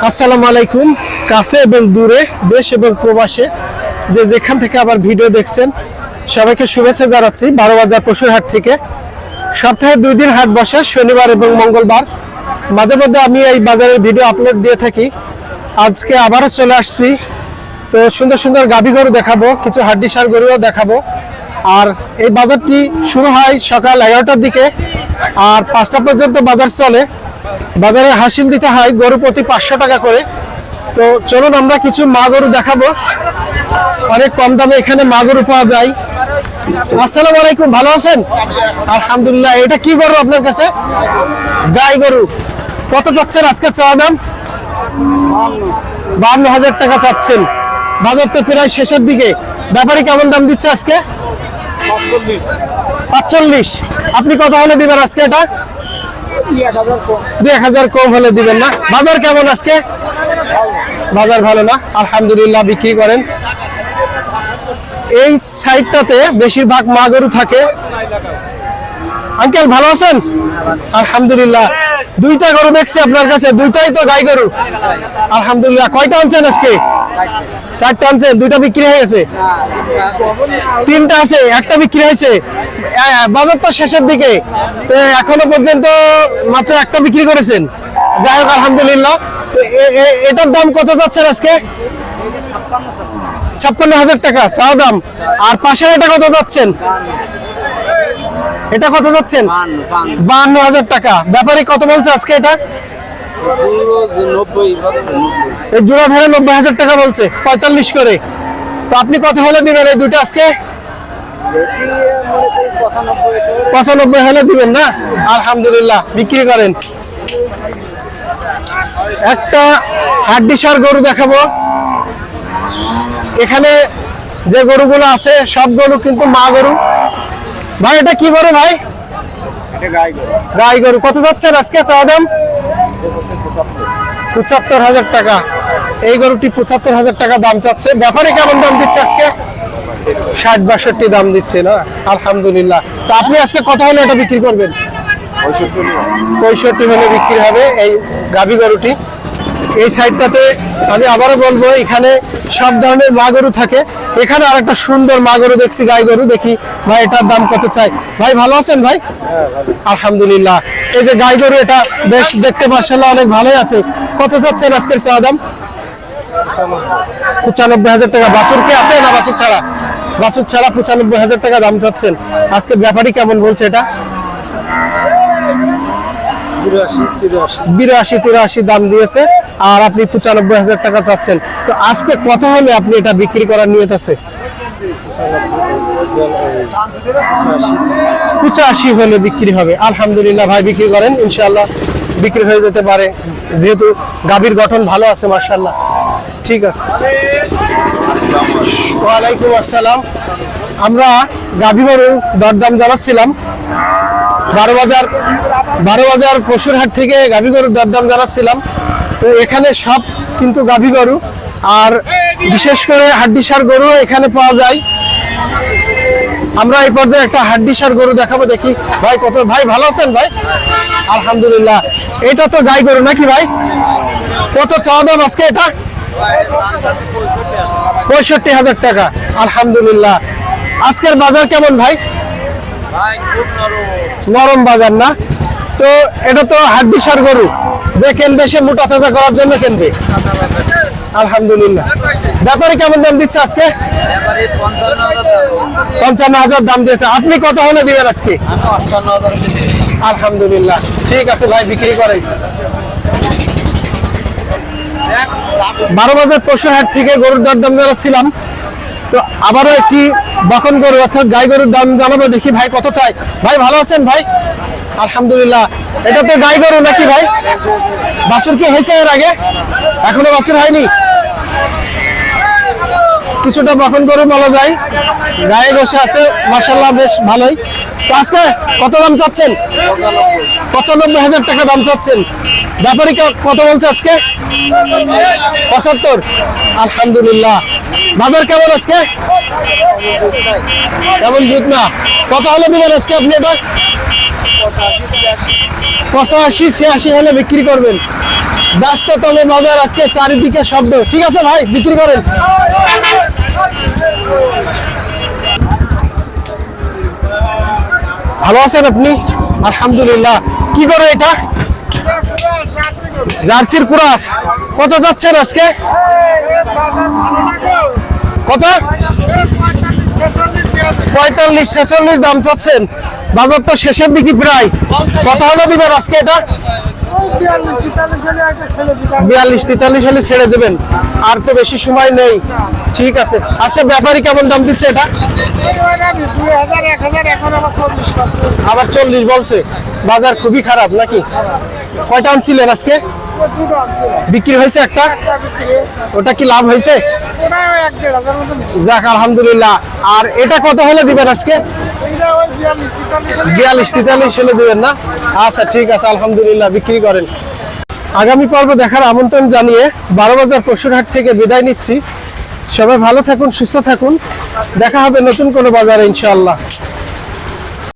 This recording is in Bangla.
আসসালামু আলাইকুম। কাছে এবং দূরে, দেশ এবং প্রবাসে যে যেখান থেকে আবার ভিডিও দেখছেন সবাইকে শুভেচ্ছা জানাচ্ছি। 12 বাজার পশুর হাট থেকে সপ্তাহে 2 দিন হাট বসে, শনিবার এবং মঙ্গলবার। মাঝে মধ্যে আমি এই বাজারের ভিডিও আপলোড দিয়ে থাকি। আজকে আবারও চলে আসছি। তো সুন্দর সুন্দর গাভী গরু দেখাবো, কিছু হাড্ডিসার গরুও দেখাবো। আর এই বাজারটি শুরু হয় সকাল 11টার দিকে আর 5টা পর্যন্ত বাজার চলে। বাজারে হাসিল দিতে হয় গরু প্রতি 500 টাকা করে। তো চলুন আমরা কিছু মা গরু দেখাবো, অনেক কম দামে এখানে মা গরু পাওয়া যায়। আসসালামু আলাইকুম, ভালো আছেন? আলহামদুলিল্লাহ। এটা কি গরু আপনার কাছে? গাই গরু। কত চাচ্ছেন আজকে চাওয়া দাম? 52,000 টাকা চাচ্ছেন। বাজার তো প্রায় শেষের দিকে, ব্যাপারী কেমন দাম দিচ্ছে আজকে? 45। আপনি কত হলে দিবেন আজকে? এটা 2,000 কম হলে দিবেন না? বাজার কেমন আজকে? বাজার ভালো না, আলহামদুলিল্লাহ। বিক্রি করেন। এই সাইডটাতে বেশিরভাগ মা গরু থাকে। আঙ্কেল ভালো আছেন? আলহামদুলিল্লাহ। 2টা গরু দেখছি আপনার কাছে, 2টাই তো গাই গরু। আলহামদুলিল্লাহ। কয়টা আনছেন আজকে? 4টা আনছেন। 2টা বিক্রি হয়ে গেছে? 3টা আছে, একটা বিক্রি হয়েছে। বাজার তো শেষের দিকে, তো এখনো পর্যন্ত মাত্র একটা বিক্রি করেছেন। যাই হোক, আলহামদুলিল্লাহ। তো এটার দাম কত যাচ্ছেন আজকে? 56,000 টাকা চাওয়া দাম। আর পাশের এটা কত যাচ্ছেন? এটা কত যাচ্ছেন? 52,000 টাকা। ব্যাপারী কত বলছে আজকে? এটা এই জোড়া ধরে 90,000 টাকা বলছে, 45 করে। তো আপনি কত হলে দিবেন এই দুটো আজকে? 95 হলে দিবেন না? আলহামদুলিল্লাহ। বিক্রি করেন। একটা হাড্ডিসার গরু দেখাবো। এখানে যে গরুগুলো আছে সব গরু কিন্তু মা গরু। ভাই এটা কি গরু ভাই? গাই গরু। কত যাচ্ছেন আজকে চাওয়া দাম? 75,000 টাকা। এই গরুটি 75,000 টাকা দাম চাচ্ছে। ব্যাপারে কেমন দাম দিচ্ছে আজকে? 60-62 দাম দিচ্ছে না? আলহামদুলিল্লাহ। তো আপনি আজকে কত হলে এটা বিক্রি করবেন? 65 হলে বিক্রি হবে এই গাভী গরুটি। এই সাইডটাতে আমি আবারও বলবো, এখানে সব ধরনের মা গরু থাকে। এখানে আর একটা সুন্দর মা গরু দেখছি, গাই গরু। দেখি ভাই এটার দাম কত চাই। ভাই ভালো আছেন ভাই? আলহামদুলিল্লাহ। এই যে গাই গরু, এটা বেশ দেখতে মাশাআল্লাহ অনেক ভালোই আছে। কত চাচ্ছেন আজকের চাওয়া দাম? 95,000 টাকা। বাছুর কি আছে না বাছুর ছাড়া? বাছুর ছাড়া 95,000 টাকা দাম চাচ্ছেন। আজকে ব্যাপারী কেমন বলছে এটা? 82-83 দাম দিয়েছে। আর আপনি 95,000 টাকা চাচ্ছেন। তো আজকে কত হলে আপনি এটা বিক্রি করার নিয়ত আছে? 85 হলে বিক্রি হবে। আলহামদুলিল্লাহ। ভাই বিক্রি করেন, ইনশাআল্লাহ বিক্রি হয়ে যেতে পারে, যেহেতু গাভীর গঠন ভালো আছে মাশাআল্লাহ। ঠিক আছে। ওয়ালাইকুম আসসালাম। আমরা গাভী গরু দরদাম জানাচ্ছিলাম। 12 বাজার পশুর হাট থেকে গাভী গরুর দরদাম জানাচ্ছিলাম। তো এখানে সব কিন্তু গাভী গরু, আর বিশেষ করে হাড্ডিসার গরু এখানে পাওয়া যায়। আমরা এই পর্যায়ে একটা হাড্ডিসার গরু দেখাবো। দেখি ভাই কত। ভাই ভালো আছেন ভাই? আলহামদুলিল্লাহ। এটা তো গাই গরু নাকি ভাই? কত চাওয়া দাম আজকে এটা? 65,000 টাকা। আলহামদুলিল্লাহ। আজকের বাজার কেমন ভাই? নরম বাজার না? তো এটা তো হাড্ডিসার গরু, যে কেনবে সে মোটা তাজা করার জন্য কেনবে। আলহামদুলিল্লাহ। ব্যাপারে কেমন দাম দিচ্ছে আজকে? 55,000 দাম দিয়েছে। আপনি কত হলে দিবেন আজকে? আলহামদুলিল্লাহ। ঠিক আছে ভাই, বিক্রি করেন। 12 বাজার পশুর হাট থেকে গরুর দরদাম জানাচ্ছিলাম। তো আবারও একটি বকন গরু অর্থাৎ গাই গরুর দাম জানাবো। দেখি ভাই কত চাই। ভাই ভালো আছেন ভাই? আলহামদুলিল্লাহ। এটা তো গাই গরু নাকি ভাই? বাছুর কি হয়েছে এর আগে? এখনো বাছুর হয়নি? কিছুটা বকন গরু বলা যায়, গায়ে বসে আছে মাশাআল্লাহ, বেশ ভালোই। তো আজকে কত দাম চাচ্ছেন? 95,000 টাকা দাম চাচ্ছেন। ব্যাপারী কত বলছে আজকে? 75। আলহামদুলিল্লাহ। বাজার কেমন আজকে? কেমন জুত না? কত হলে দিবেন আজকে আপনি এটা? 85-86 হলে বিক্রি করবেন। ব্যস্ততম বাজার, আজকে চারিদিকে শব্দ। ঠিক আছে ভাই, বিক্রি করেন। ভালো আছেন আপনি? আলহামদুলিল্লাহ। কি করে এটা? জার্সির কুরাস। কত যাচ্ছেন আজকে? কত? 45-46 দাম চাচ্ছেন। বাজার তো শেষের দিকে প্রায়। কত হলো দিবেন আজকে এটা? 42-43 হলে ছেড়ে দেবেন। আর তো বেশি সময় নেই। ঠিক আছে। আজকে ব্যাপারী কেমন দাম দিচ্ছে এটা? আবার 40 বলছে। বাজার খুবই খারাপ নাকি? কয়টা আনছিলেন আজকে? বিক্রি হয়েছে একটা? ওটা কি লাভ হয়েছে? যাক আলহামদুলিল্লাহ। আর এটা কত হলে দিবেন আজকে? 42-43 হলে দিবেন না? আচ্ছা ঠিক আছে, আলহামদুলিল্লাহ, বিক্রি করেন। আগামী পর্ব দেখার আমন্ত্রণ জানিয়ে 12 বাজার পশুর হাট থেকে বিদায় নিচ্ছি। সবাই ভালো থাকুন, সুস্থ থাকুন। দেখা হবে নতুন কোনো বাজারে ইনশাআল্লাহ।